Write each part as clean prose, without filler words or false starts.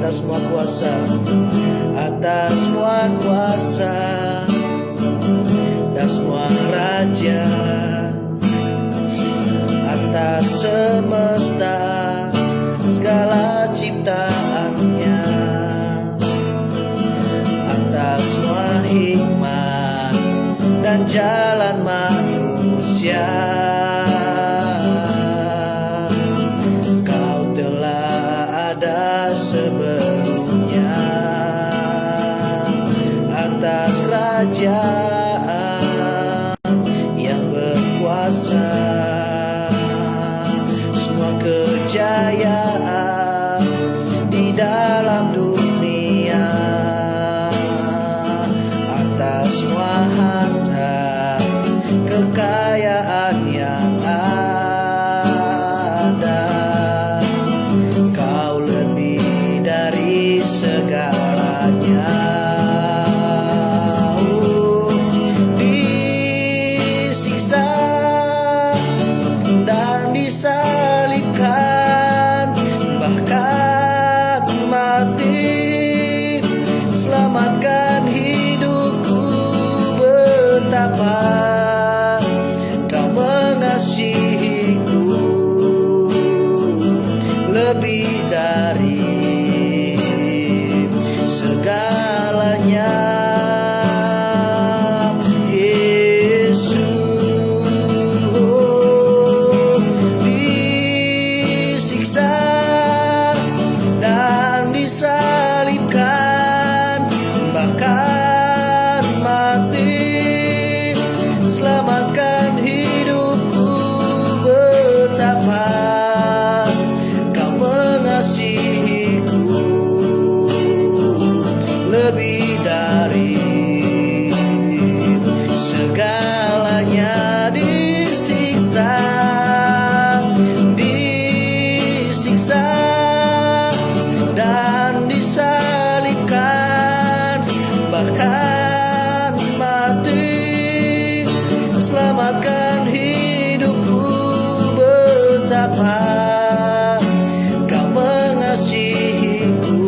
atas semua kuasa, atas semua kuasa dan semua raja, atas semesta segala ciptaannya, atas semua hikmat dan jalan manusia. Kau telah ada sebelumnya atas kerajaan yang berkuasa, semua kejayaan di dalam dunia, atas semua harta kekayaan yang ada. Kau lebih dari segalanya. Disiksa dan disalibkan, bahkan mati, selamatkan hidupku. Betapa kau mengasihiku, lebih dari segalanya. Yesus, disiksa dan disalibkan, bahkan mati, selamatkan hidupku. Betapa kau mengasihiku, lebih dari segalanya. Disiksa, disiksa dan disalibkan, bahkan mati, selamatkan hidupku. Betapa kau mengasihiku,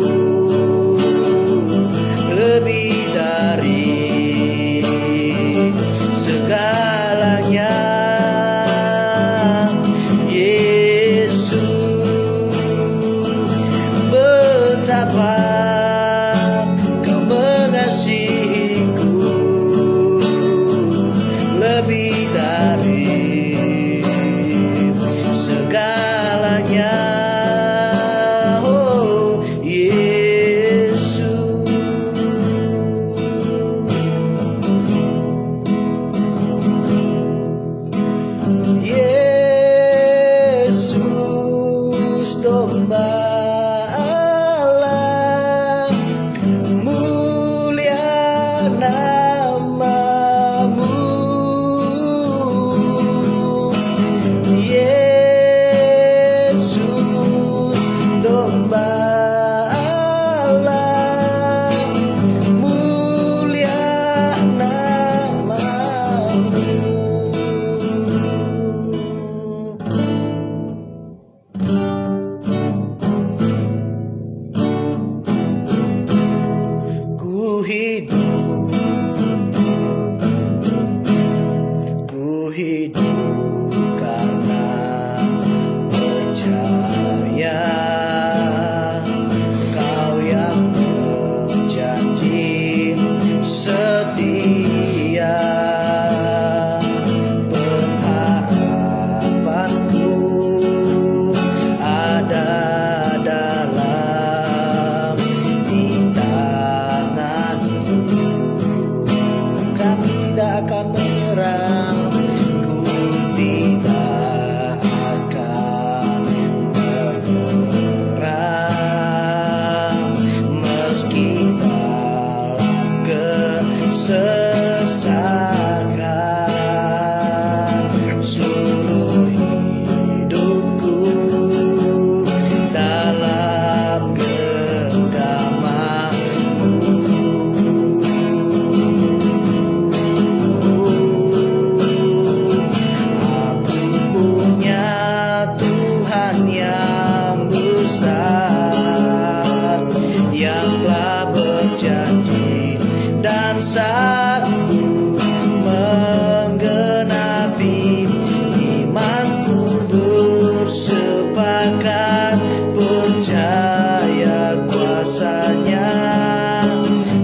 kuasanya.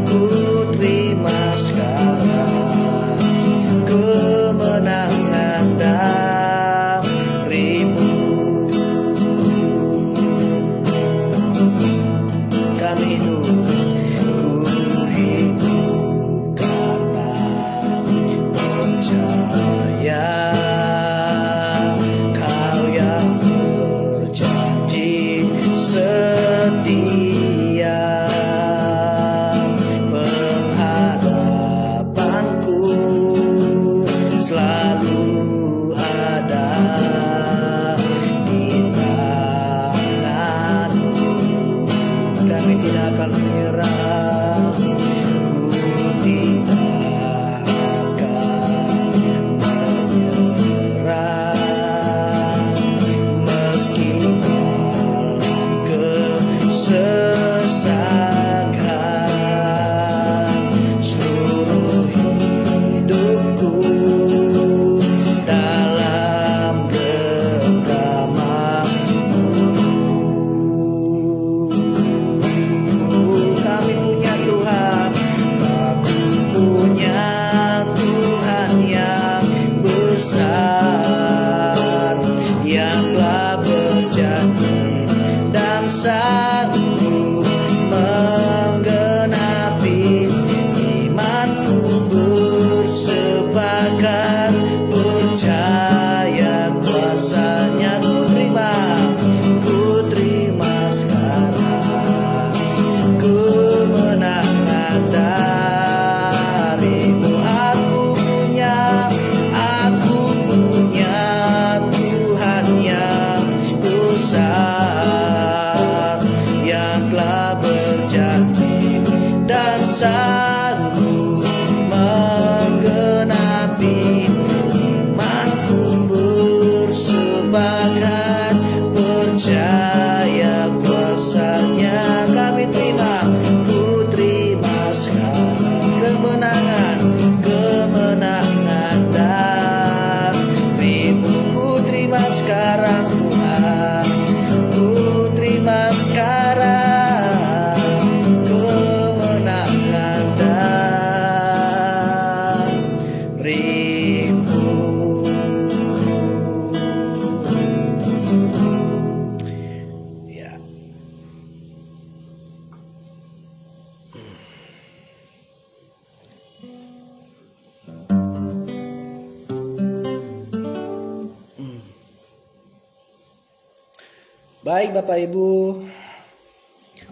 Ku terima sekarang kemenangan darimu. Kami hidup, ku hidup karena percaya. Kau yang berjanji setia, pengharapanku selalu ada di tanganmu. Kami tidak akan menyerah, ku tidak akan menyerah, meski dalam kesesakan. Seluruh hidupku dalam genggamanmu. Kami punya Tuhan, aku punya Tuhan yang besar, yang telah berjanji dan sanggup menggenapi imanku. Bersepakat percaya kuasanya. Ku terima sekarang kemenangan darimu. Aku punya Tuhan yang besar, yang telah berjanji dan sanggup menggenapi imanku. Bersepakat percaya kuasanya. Kami terima, ku terima sekarang kemenangan darimu. Ku terima sekarang Tuhan, ku terima sekarang kemenangan darimu. Ya. Baik Bapak Ibu,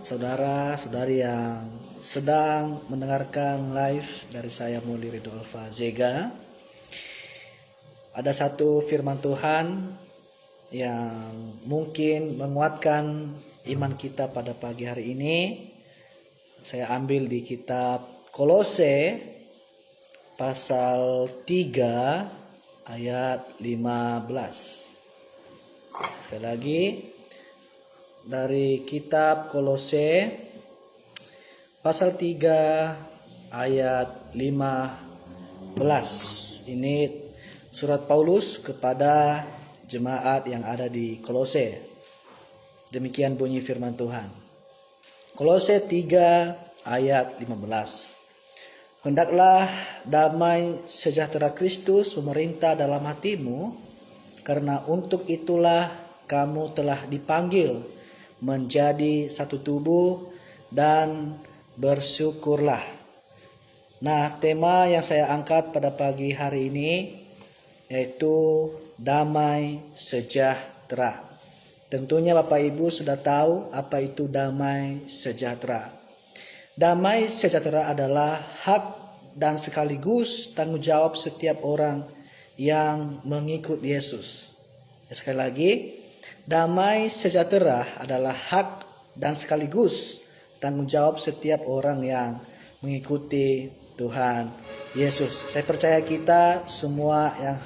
saudara-saudari yang sedang mendengarkan live dari saya Muli Ridho Alfa Zega. Ada satu firman Tuhan yang mungkin menguatkan iman kita pada pagi hari ini. Saya ambil di kitab Kolose pasal 3 ayat 15. Sekali lagi, dari kitab Kolose pasal 3 ayat 15. Ini surat Paulus kepada jemaat yang ada di Kolose. Demikian bunyi firman Tuhan. Kolose 3 ayat 15. Hendaklah damai sejahtera Kristus memerintah dalam hatimu, karena untuk itulah kamu telah dipanggil menjadi satu tubuh, dan bersyukurlah. Nah, tema yang saya angkat pada pagi hari ini yaitu damai sejahtera. Tentunya Bapak Ibu sudah tahu apa itu damai sejahtera. Damai sejahtera adalah hak dan sekaligus tanggung jawab setiap orang yang mengikut Yesus. Sekali lagi, damai sejahtera adalah hak dan sekaligus tanggung jawab setiap orang yang mengikuti Tuhan Yesus. Saya percaya kita semua yang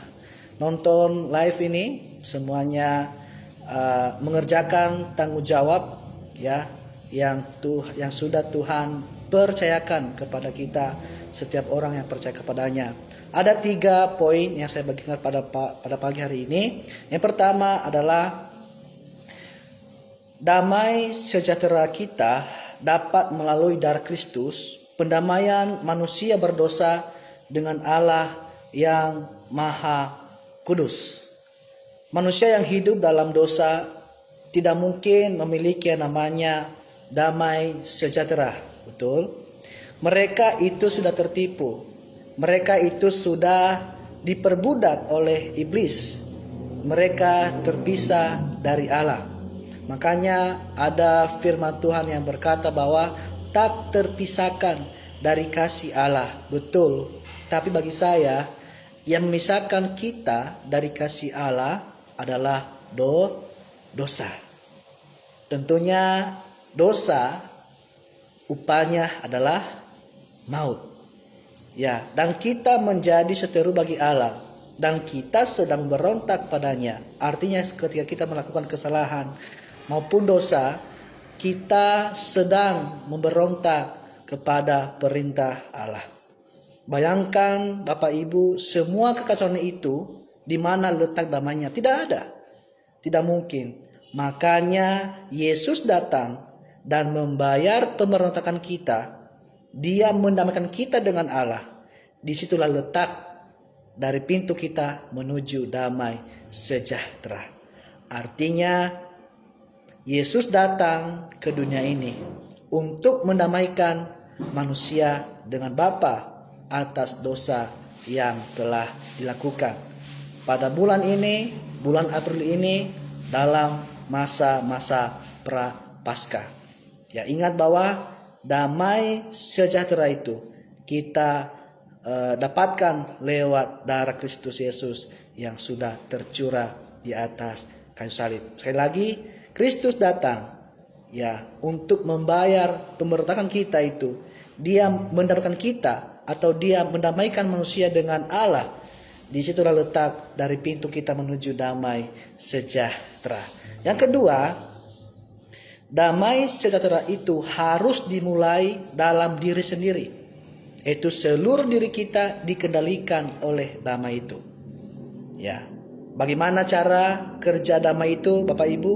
nonton live ini semuanya mengerjakan tanggung jawab ya yang sudah Tuhan percayakan kepada kita, setiap orang yang percaya kepadanya. Ada 3 poin yang saya bagikan pada pagi hari ini. Yang pertama adalah damai sejahtera kita dapat melalui darah Kristus, pendamaian manusia berdosa dengan Allah yang Maha Kudus. Manusia yang hidup dalam dosa tidak mungkin memiliki yang namanya damai sejahtera. Betul? Mereka itu sudah tertipu. Mereka itu sudah diperbudak oleh iblis. Mereka terpisah dari Allah. Makanya ada firman Tuhan yang berkata bahwa tak terpisahkan dari kasih Allah. Betul. Tapi bagi saya, yang memisahkan kita dari kasih Allah adalah dosa. Tentunya dosa upahnya adalah maut. Ya, dan kita menjadi seteru bagi Allah dan kita sedang berontak padanya. Artinya ketika kita melakukan kesalahan maupun dosa, kita sedang memberontak kepada perintah Allah. Bayangkan Bapak Ibu, semua kekacauan itu di mana letak damainya? Tidak ada. Tidak mungkin. Makanya Yesus datang dan membayar pemberontakan kita. Dia mendamaikan kita dengan Allah. Disitulah letak dari pintu kita menuju damai sejahtera. Artinya Yesus datang ke dunia ini untuk mendamaikan manusia dengan Bapa atas dosa yang telah dilakukan. Pada bulan ini, bulan April ini, dalam masa-masa pra-Paskah. Ya, ingat bahwa damai sejahtera itu kita dapatkan lewat darah Kristus Yesus yang sudah tercurah di atas kayu salib. Sekali lagi, Kristus datang ya untuk membayar pemberontakan kita itu. Dia mendamaikan kita atau dia mendamaikan manusia dengan Allah. Di situlah letak dari pintu kita menuju damai sejahtera. Yang kedua, damai sejahtera itu harus dimulai dalam diri sendiri. Itu seluruh diri kita dikendalikan oleh damai itu. Ya, bagaimana cara kerja damai itu, Bapak Ibu?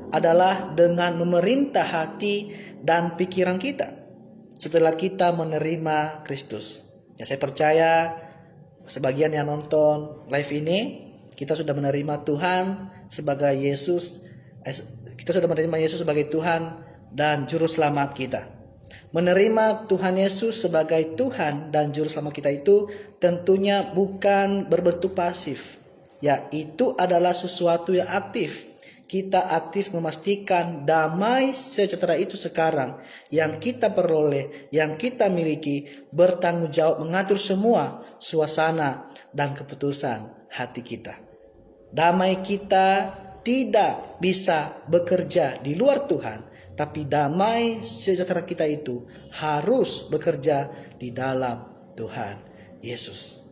Adalah dengan memerintah hati dan pikiran kita. Setelah kita menerima Kristus. Ya, saya percaya sebagian yang nonton live ini, kita sudah menerima Tuhan sebagai Yesus. Kita sudah menerima Yesus sebagai Tuhan dan Juru Selamat kita. Menerima Tuhan Yesus sebagai Tuhan dan Juru Selamat kita itu tentunya bukan berbentuk pasif. Ya, itu adalah sesuatu yang aktif. Kita aktif memastikan damai sejahtera itu sekarang yang kita peroleh, yang kita miliki, bertanggung jawab mengatur semua suasana dan keputusan hati kita. Damai kita tidak bisa bekerja di luar Tuhan, tapi damai sejahtera kita itu harus bekerja di dalam Tuhan Yesus.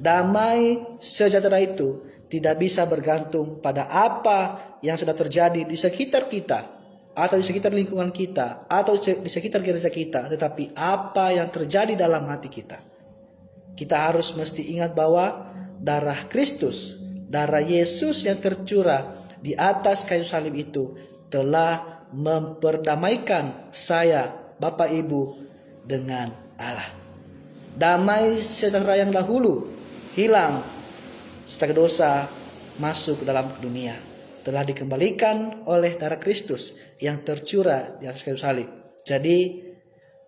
Damai sejahtera itu tidak bisa bergantung pada apa yang sudah terjadi di sekitar kita, atau di sekitar lingkungan kita, atau di sekitar gereja kita, tetapi apa yang terjadi dalam hati kita. Kita harus mesti ingat bahwa darah Kristus, darah Yesus yang tercurah di atas kayu salib itu telah memperdamaikan saya, Bapak Ibu, dengan Allah. Damai sejahtera yang dahulu hilang setelah dosa masuk ke dalam dunia telah dikembalikan oleh darah Kristus yang tercurah di atas kayu salib. Jadi,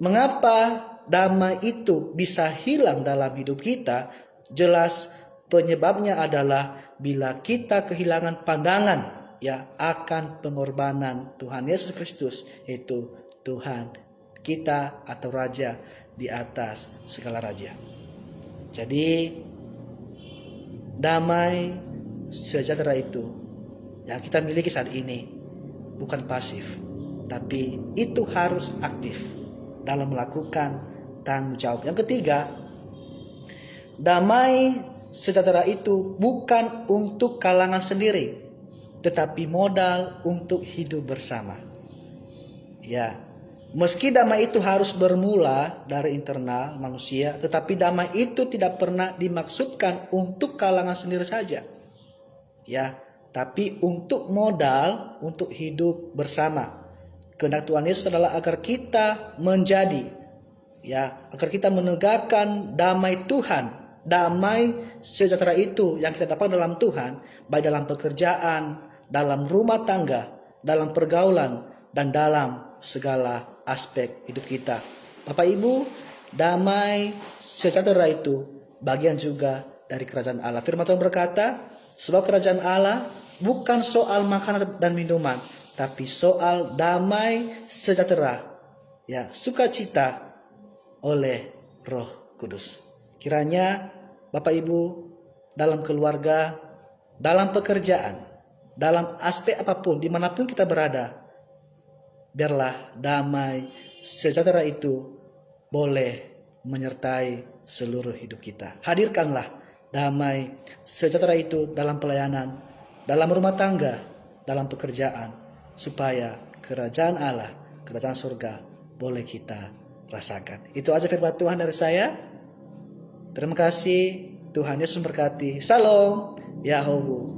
mengapa damai itu bisa hilang dalam hidup kita? Jelas penyebabnya adalah bila kita kehilangan pandangan ya akan pengorbanan Tuhan Yesus Kristus, yaitu Tuhan kita atau Raja di atas segala raja. Jadi damai sejahtera itu yang kita miliki saat ini bukan pasif, tapi itu harus aktif dalam melakukan tanggung jawab. Yang ketiga, damai sejahtera itu bukan untuk kalangan sendiri, tetapi modal untuk hidup bersama. Ya, meski damai itu harus bermula dari internal manusia, tetapi damai itu tidak pernah dimaksudkan untuk kalangan sendiri saja. Ya, tapi untuk modal untuk hidup bersama. Kehendak Tuhan Yesus adalah agar kita menjadi, agar kita menegakkan damai Tuhan, damai sejahtera itu yang kita dapat dalam Tuhan, baik dalam pekerjaan, dalam rumah tangga, dalam pergaulan, dan dalam segala aspek hidup kita. Bapak Ibu, damai sejahtera itu bagian juga dari kerajaan Allah. Firman Tuhan berkata, sebab kerajaan Allah bukan soal makanan dan minuman, tapi soal damai sejahtera, sukacita oleh Roh Kudus. Kiranya Bapak Ibu dalam keluarga, dalam pekerjaan, dalam aspek apapun, dimanapun kita berada, biarlah damai sejahtera itu boleh menyertai seluruh hidup kita. Hadirkanlah damai sejahtera itu dalam pelayanan, dalam rumah tangga, dalam pekerjaan, supaya kerajaan Allah, kerajaan surga boleh kita rasakan. Itu aja firman Tuhan dari saya. Terima kasih. Tuhan Yesus memberkati. Salam Yahobu.